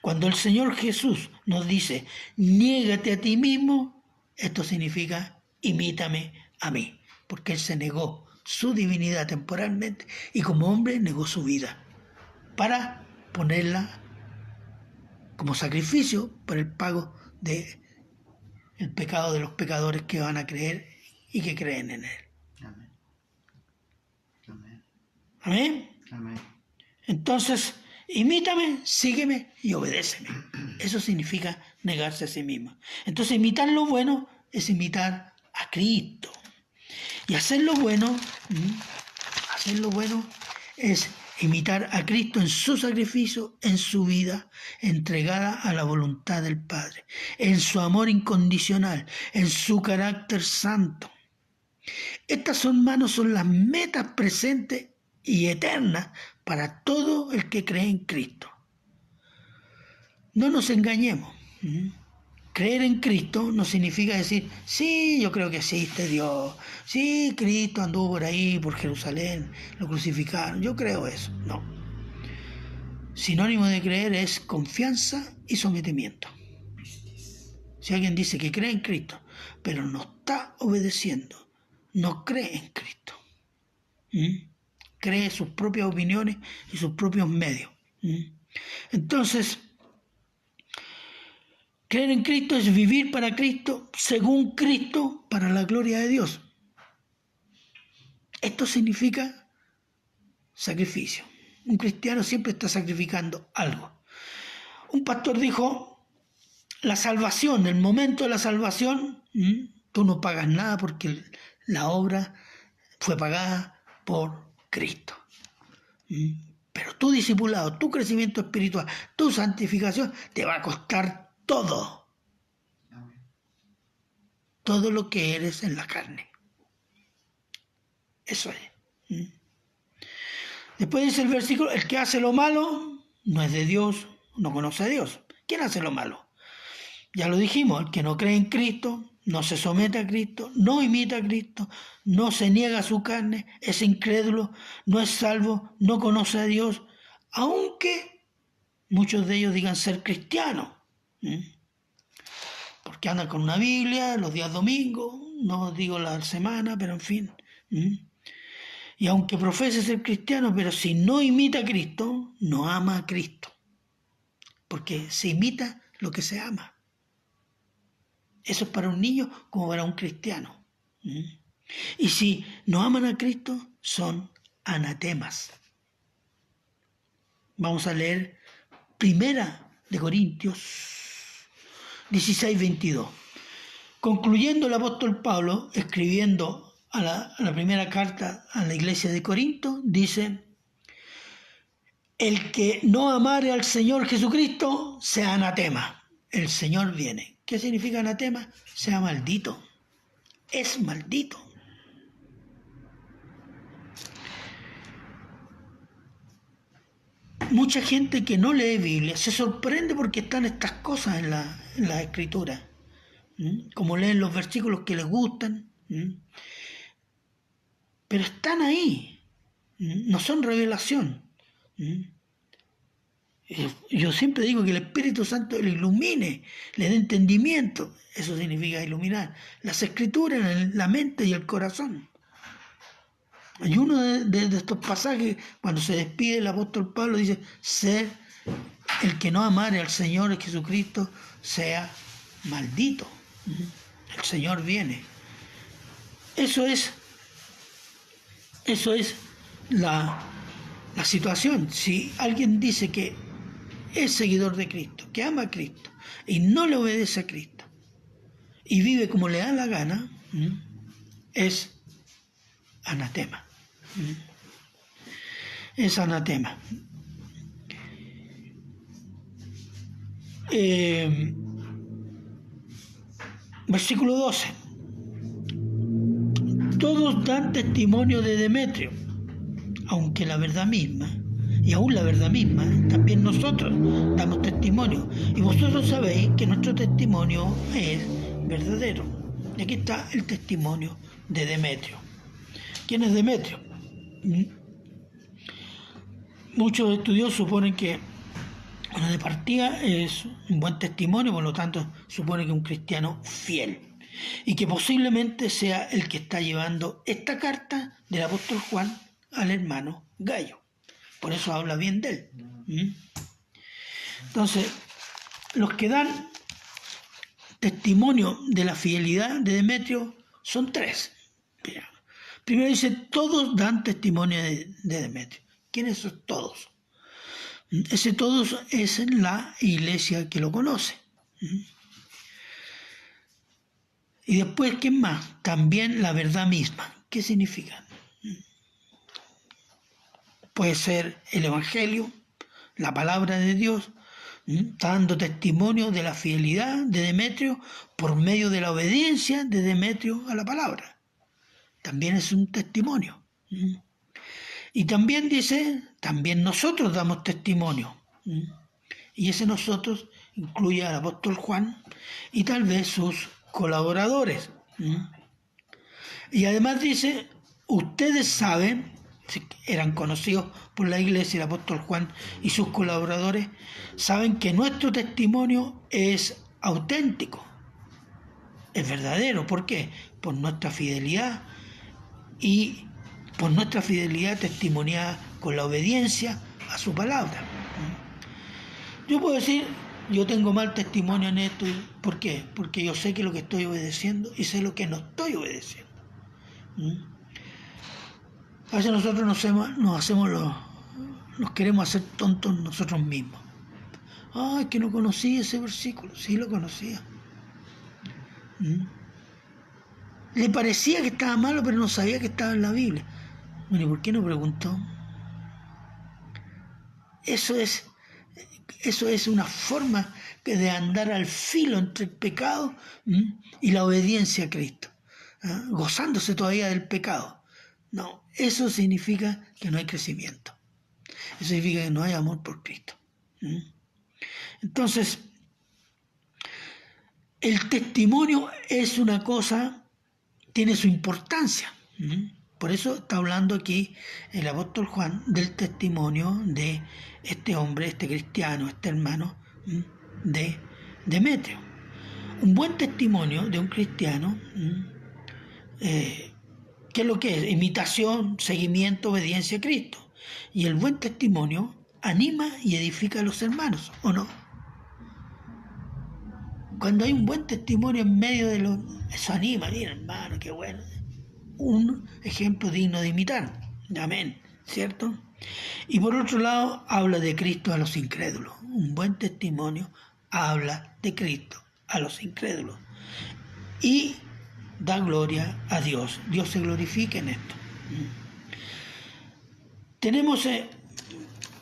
Cuando el Señor Jesús nos dice, niégate a ti mismo, esto significa, imítame a mí, porque Él se negó su divinidad temporalmente y como hombre negó su vida para ponerla como sacrificio por el pago del pecado de los pecadores que van a creer y que creen en Él. Amén. Amén. ¿Amén? Amén. Entonces, imítame, sígueme y obedéceme. Eso significa negarse a sí mismo. Entonces, imitar lo bueno es imitar a Cristo. Y hacer lo bueno es imitar a Cristo en su sacrificio, en su vida entregada a la voluntad del Padre, en su amor incondicional, en su carácter santo. Estas hermanos son las metas presentes y eternas para todo el que cree en Cristo. No nos engañemos. Creer en Cristo no significa decir, sí, yo creo que existe Dios, sí, Cristo anduvo por ahí, por Jerusalén, lo crucificaron, yo creo eso. No. Sinónimo de creer es confianza y sometimiento. Si alguien dice que cree en Cristo, pero no está obedeciendo, no cree en Cristo. Cree sus propias opiniones y sus propios medios. Entonces, creer en Cristo es vivir para Cristo, según Cristo, para la gloria de Dios. Esto significa sacrificio. Un cristiano siempre está sacrificando algo. Un pastor dijo, la salvación, el momento de la salvación, tú no pagas nada porque la obra fue pagada por Cristo. Pero tu discipulado, tu crecimiento espiritual, tu santificación, te va a costar todo. Todo lo que eres en la carne. Eso es. Después dice el versículo, el que hace lo malo no es de Dios, no conoce a Dios. ¿Quién hace lo malo? Ya lo dijimos, el que no cree en Cristo, no se somete a Cristo, no imita a Cristo, no se niega a su carne, es incrédulo, no es salvo, no conoce a Dios, aunque muchos de ellos digan ser cristianos. Porque andan con una Biblia los días domingos, no digo la semana, pero en fin. Y aunque profese ser cristiano, pero si no imita a Cristo, no ama a Cristo. Porque se imita lo que se ama. Eso es para un niño como para un cristiano. Y si no aman a Cristo, son anatemas. Vamos a leer 1 Corintios 16, 22. Concluyendo el apóstol Pablo, escribiendo a la primera carta a la iglesia de Corinto, dice, el que no amare al Señor Jesucristo, sea anatema. El Señor viene. ¿Qué significa anatema? Sea maldito. Es maldito. Mucha gente que no lee Biblia se sorprende porque están estas cosas en la Escritura. Como leen los versículos que les gustan. Pero están ahí. No son revelación. Yo siempre digo que el Espíritu Santo le ilumine, le dé entendimiento. Eso significa iluminar las Escrituras en la mente y el corazón. Hay uno de estos pasajes, cuando se despide el apóstol Pablo, dice, ser el que no amare al Señor Jesucristo sea maldito. El Señor viene. Eso es la situación. Si alguien dice que es seguidor de Cristo, que ama a Cristo y no le obedece a Cristo y vive como le da la gana, es anatema. Es anatema. Versículo 12. Todos dan testimonio de Demetrio, aunque la verdad misma, y aún la verdad misma, también nosotros damos testimonio. Y vosotros sabéis que nuestro testimonio es verdadero. Y aquí está el testimonio de Demetrio. ¿Quién es Demetrio? Muchos estudiosos suponen que, bueno, de partida es un buen testimonio, por lo tanto supone que es un cristiano fiel y que posiblemente sea el que está llevando esta carta del apóstol Juan al hermano Gayo. Por eso habla bien de él. Entonces, los que dan testimonio de la fidelidad de Demetrio son tres. Primero dice, todos dan testimonio de Demetrio. ¿Quiénes son todos? Ese todos es la iglesia que lo conoce. Y después, ¿quién más? También la verdad misma. ¿Qué significa? Puede ser el Evangelio, la palabra de Dios, está dando testimonio de la fidelidad de Demetrio por medio de la obediencia de Demetrio a la palabra. también es un testimonio. Y también dice, también nosotros damos testimonio. Y ese nosotros incluye al apóstol Juan y tal vez sus colaboradores. Y además dice, ustedes saben, eran conocidos por la iglesia, el apóstol Juan y sus colaboradores, saben que nuestro testimonio es auténtico, es verdadero. ¿Por qué? Por nuestra fidelidad y por nuestra fidelidad testimoniada con la obediencia a su palabra. Yo puedo decir, yo tengo mal testimonio en esto. ¿Por qué? Porque yo sé que lo que estoy obedeciendo y sé lo que no estoy obedeciendo. A veces nosotros nos queremos hacer tontos nosotros mismos. Es que no conocía ese versículo. Sí lo conocía. Le parecía que estaba malo, pero no sabía que estaba en la Biblia. Bueno, ¿y por qué no preguntó? Eso es una forma de andar al filo entre el pecado y la obediencia a Cristo, gozándose todavía del pecado. No, eso significa que no hay crecimiento. Eso significa que no hay amor por Cristo. Entonces, el testimonio es una cosa, tiene su importancia. Por eso está hablando aquí el apóstol Juan del testimonio de este hombre, este cristiano, este hermano de Demetrio. Un buen testimonio de un cristiano, ¿qué es lo que es? Imitación, seguimiento, obediencia a Cristo. Y el buen testimonio anima y edifica a los hermanos, ¿o no? Cuando hay un buen testimonio en medio de los... Eso anima, mira hermano, qué bueno. Un ejemplo digno de imitar. Amén, ¿cierto? Y por otro lado, habla de Cristo a los incrédulos. Un buen testimonio habla de Cristo a los incrédulos. Y da gloria a Dios. Dios se glorifica en esto. Tenemos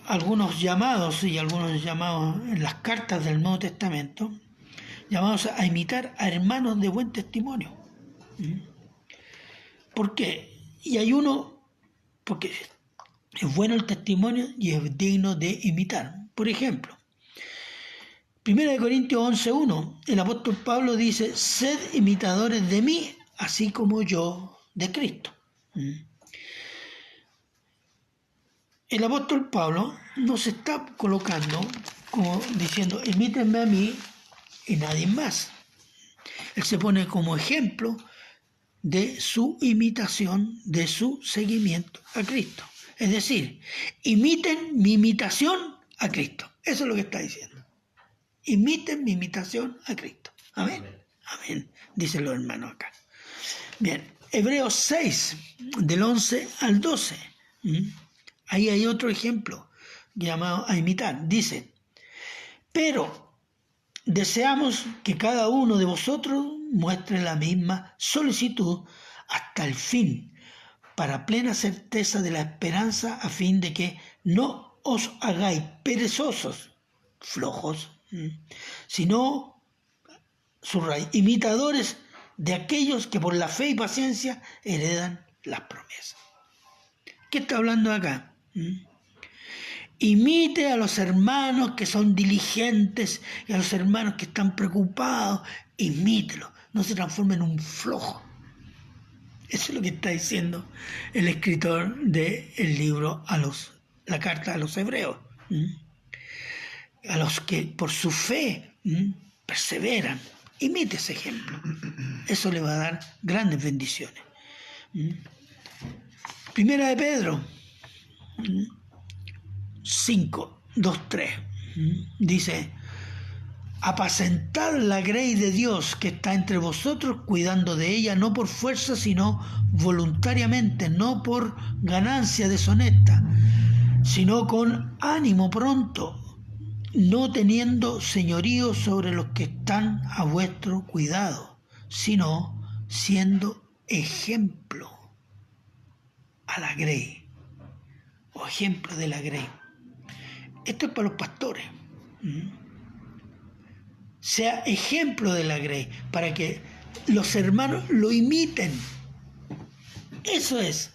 algunos llamados en las cartas del Nuevo Testamento, llamados a imitar a hermanos de buen testimonio. ¿Por qué? Y hay uno, porque es bueno el testimonio y es digno de imitar. Por ejemplo, 1 Corintios 11:1, el apóstol Pablo dice, sed imitadores de mí, así como yo de Cristo. El apóstol Pablo nos está colocando como diciendo, imítenme a mí y nadie más. Él se pone como ejemplo de su imitación, de su seguimiento a Cristo. Es decir, imiten mi imitación a Cristo. Eso es lo que está diciendo. Imiten mi imitación a Cristo. Amén. Amén. Dicen los hermanos acá. Bien, Hebreos 6, del 11 al 12. Ahí hay otro ejemplo llamado a imitar. Dice, pero deseamos que cada uno de vosotros muestre la misma solicitud hasta el fin, para plena certeza de la esperanza, a fin de que no os hagáis perezosos, flojos, sino, subraya, imitadores de aquellos que por la fe y paciencia heredan las promesas. ¿Qué está hablando acá? Imite a los hermanos que son diligentes y a los hermanos que están preocupados. Imítelos, no se transforme en un flojo. Eso es lo que está diciendo el escritor del libro, la carta a los hebreos. A los que por su fe perseveran. Imite ese ejemplo. Eso le va a dar grandes bendiciones. Primera de Pedro 5, 2, 3. Dice, apacentad la grey de Dios que está entre vosotros, cuidando de ella no por fuerza, sino voluntariamente, no por ganancia deshonesta, sino con ánimo pronto, no teniendo señorío sobre los que están a vuestro cuidado, sino siendo ejemplo a la grey, o ejemplo de la grey. Esto es para los pastores. Sea ejemplo de la grey, para que los hermanos lo imiten. Eso es.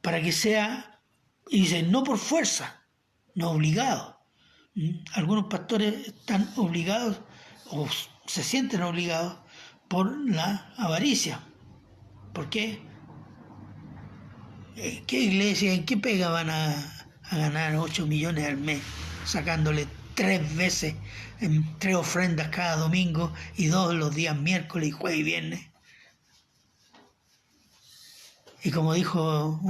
Para que sea, y dice, no por fuerza, no obligado. Algunos pastores están obligados o se sienten obligados por la avaricia. ¿Por qué? ¿Qué iglesia, en qué pega van a ganar 8 millones al mes sacándole 3 veces, 3 ofrendas cada domingo y 2 los días miércoles y jueves y viernes? Y como dijo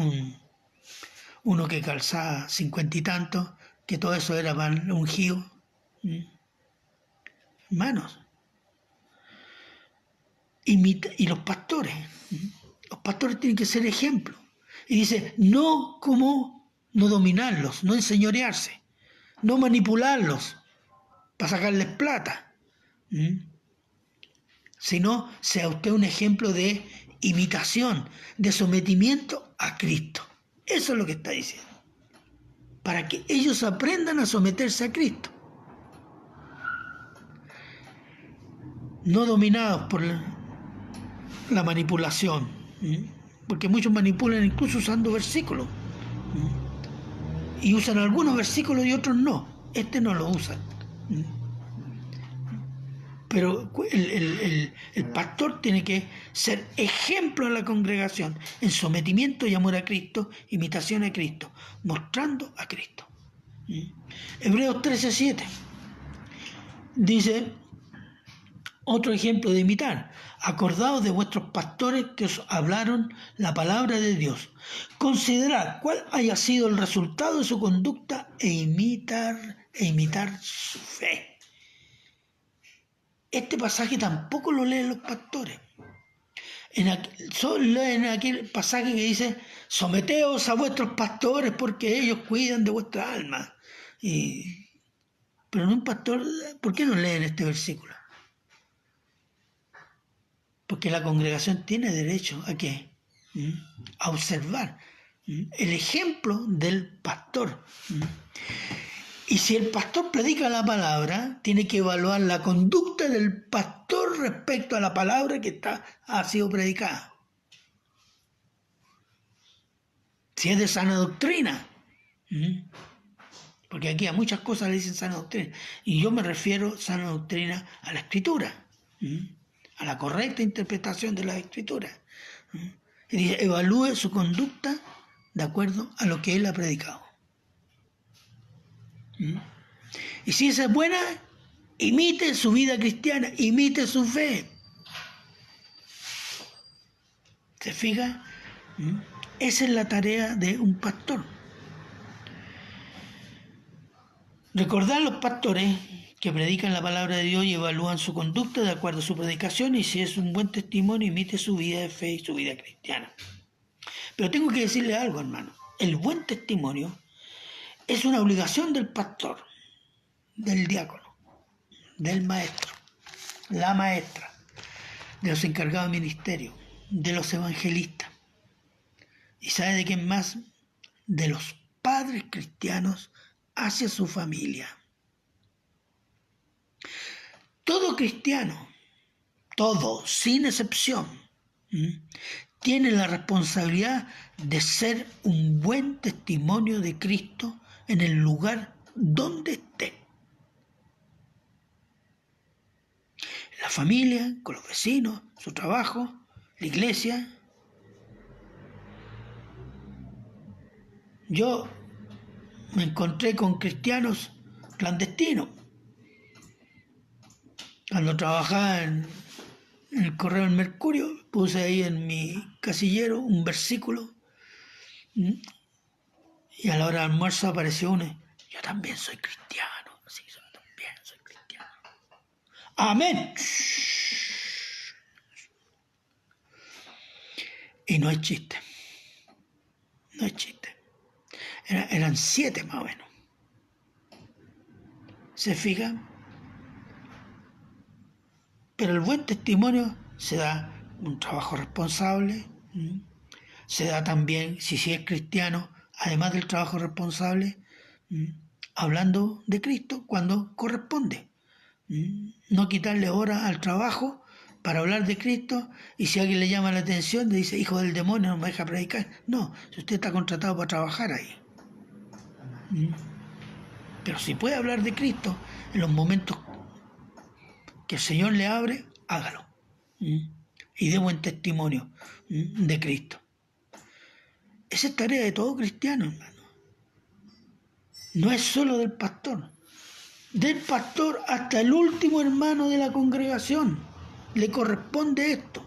uno que calzaba 50 y tantos, que todo eso era pan ungido. Hermanos, y los pastores tienen que ser ejemplo. Y dice, no dominarlos, no enseñorearse, no manipularlos para sacarles plata, sino sea usted un ejemplo de imitación, de sometimiento a Cristo. Eso es lo que está diciendo. Para que ellos aprendan a someterse a Cristo. No dominados por la manipulación. Porque muchos manipulan incluso usando versículos. Y usan algunos versículos y otros no. Este no lo usan. Pero el pastor tiene que ser ejemplo a la congregación en sometimiento y amor a Cristo, imitación a Cristo, mostrando a Cristo. Hebreos 13:7 dice, otro ejemplo de imitar: acordaos de vuestros pastores que os hablaron la palabra de Dios. Considerad cuál haya sido el resultado de su conducta e imitar su fe. Este pasaje tampoco lo leen los pastores. Solo leen aquel pasaje que dice, someteos a vuestros pastores porque ellos cuidan de vuestra alma. Pero no un pastor, ¿por qué no leen este versículo? Porque la congregación tiene derecho ¿a qué? A observar el ejemplo del pastor. Y si el pastor predica la palabra, tiene que evaluar la conducta del pastor respecto a la palabra que ha sido predicada. Si es de sana doctrina, porque aquí a muchas cosas le dicen sana doctrina, y yo me refiero sana doctrina a la Escritura, a la correcta interpretación de la Escritura. Y dice, evalúe su conducta de acuerdo a lo que él ha predicado. Y si esa es buena, imite su vida cristiana, imite su fe. ¿Se fija? Esa es la tarea de un pastor. Recordar a los pastores que predican la palabra de Dios y evalúan su conducta de acuerdo a su predicación, y si es un buen testimonio, imite su vida de fe y su vida cristiana. Pero tengo que decirle algo, hermano. El buen testimonio es una obligación del pastor, del diácono, del maestro, la maestra, de los encargados de ministerio, de los evangelistas. ¿Y sabe de quién más? De los padres cristianos hacia su familia. Todo cristiano, todo, sin excepción, tiene la responsabilidad de ser un buen testimonio de Cristo en el lugar donde esté. La familia, con los vecinos, su trabajo, la iglesia. Yo me encontré con cristianos clandestinos. Cuando trabajaba en el Correo del Mercurio, puse ahí en mi casillero un versículo, y a la hora del almuerzo apareció uno: yo también soy cristiano. Sí, yo también soy cristiano. ¡Amén! Y no es chiste. No es chiste. Eran 7 más o menos. ¿Se fijan? Pero el buen testimonio se da un trabajo responsable, se da también, si es cristiano, además del trabajo responsable, hablando de Cristo cuando corresponde. No quitarle hora al trabajo para hablar de Cristo, y si alguien le llama la atención, le dice, hijo del demonio, no me deja predicar. No, si usted está contratado para trabajar ahí. Pero si puede hablar de Cristo en los momentos que el Señor le abre, hágalo. Y dé buen testimonio de Cristo. Esa es tarea de todo cristiano, hermano. No es solo del pastor. Del pastor hasta el último hermano de la congregación le corresponde esto.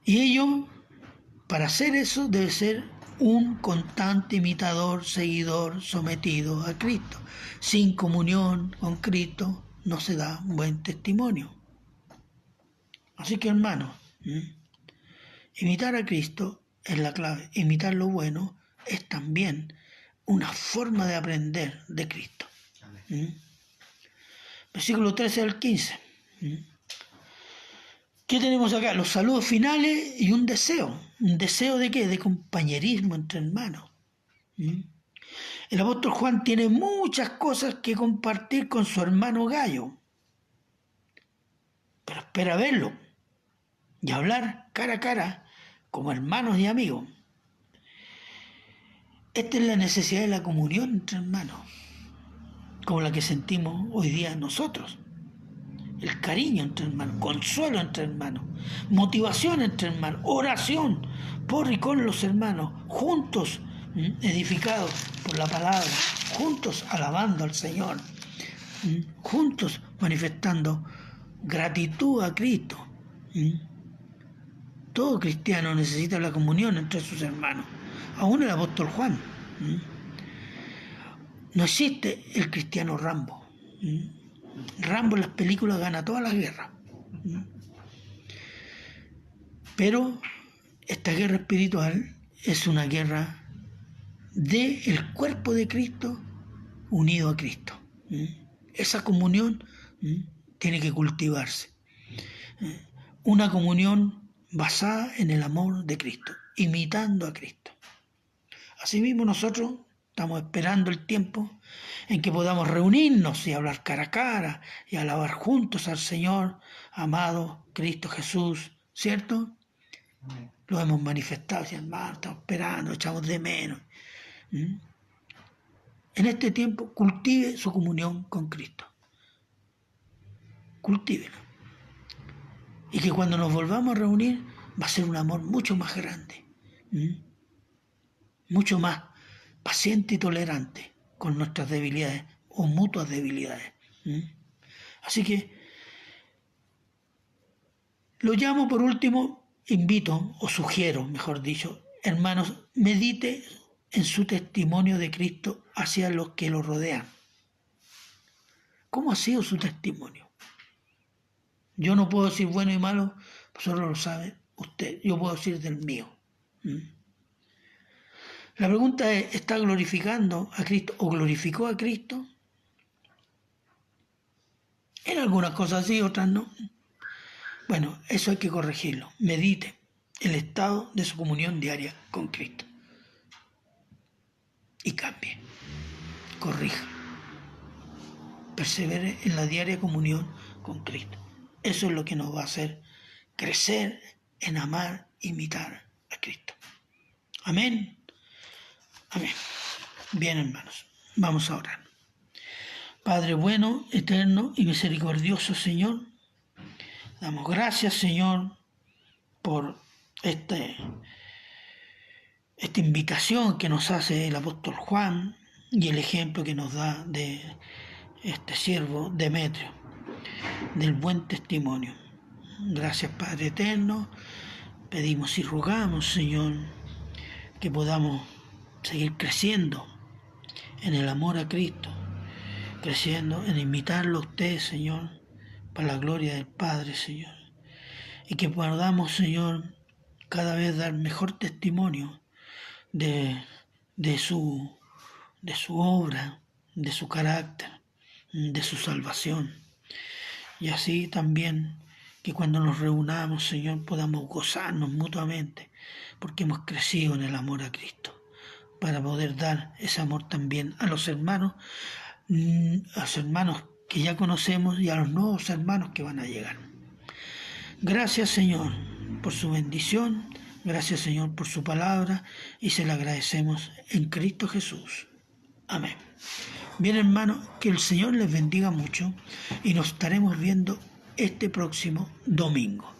Y ello, para hacer eso, debe ser un constante imitador, seguidor, sometido a Cristo. Sin comunión con Cristo no se da un buen testimonio. Así que, hermanos, imitar a Cristo es la clave. Imitar lo bueno es también una forma de aprender de Cristo. Versículo 13 al 15. ¿Qué tenemos acá? Los saludos finales y un deseo. ¿Un deseo de qué? De compañerismo entre hermanos. El apóstol Juan tiene muchas cosas que compartir con su hermano Gayo, pero espera verlo y hablar cara a cara como hermanos y amigos. Esta es la necesidad de la comunión entre hermanos, como la que sentimos hoy día nosotros. El cariño entre hermanos, consuelo entre hermanos, motivación entre hermanos, oración por y con los hermanos, juntos edificados por la palabra, juntos alabando al Señor, juntos manifestando gratitud a Cristo. Todo cristiano necesita la comunión entre sus hermanos, aún el apóstol Juan. No existe el cristiano Rambo. Rambo en las películas gana todas las guerras. Pero esta guerra espiritual es una guerra del cuerpo de Cristo unido a Cristo. Esa comunión tiene que cultivarse. Una comunión basada en el amor de Cristo, imitando a Cristo. Asimismo, nosotros estamos esperando el tiempo en que podamos reunirnos y hablar cara a cara y alabar juntos al Señor, amado Cristo Jesús, ¿cierto? Lo hemos manifestado, hermano, estamos esperando, echamos de menos. En este tiempo, cultive su comunión con Cristo. Cultívelo. Y que cuando nos volvamos a reunir, va a ser un amor mucho más grande, mucho más paciente y tolerante con nuestras debilidades o mutuas debilidades. Así que lo llamo por último, invito o sugiero, mejor dicho, hermanos, medite en su testimonio de Cristo hacia los que lo rodean. ¿Cómo ha sido su testimonio? Yo no puedo decir bueno y malo, solo lo sabe usted. Yo puedo decir del mío. La pregunta es, ¿está glorificando a Cristo o glorificó a Cristo? En algunas cosas sí, otras no. Bueno, eso hay que corregirlo. Medite el estado de su comunión diaria con Cristo. Y cambie, corrija, persevere en la diaria comunión con Cristo. Eso es lo que nos va a hacer crecer en amar, imitar a Cristo. Amén. Amén. Bien, hermanos, vamos a orar. Padre bueno, eterno y misericordioso Señor, damos gracias, Señor, por esta invitación que nos hace el apóstol Juan y el ejemplo que nos da de este siervo Demetrio, del buen testimonio. Gracias, Padre eterno. Pedimos y rogamos, Señor, que podamos seguir creciendo en el amor a Cristo, creciendo en imitarlo a usted, Señor, para la gloria del Padre, Señor. Y que podamos, Señor, cada vez dar mejor testimonio de su obra, de su carácter, de su salvación. Y así también que cuando nos reunamos, Señor, podamos gozarnos mutuamente, porque hemos crecido en el amor a Cristo, para poder dar ese amor también a los hermanos que ya conocemos y a los nuevos hermanos que van a llegar. Gracias, Señor, por su bendición. Gracias, Señor, por su palabra, y se la agradecemos en Cristo Jesús. Amén. Bien, hermanos, que el Señor les bendiga mucho y nos estaremos viendo este próximo domingo.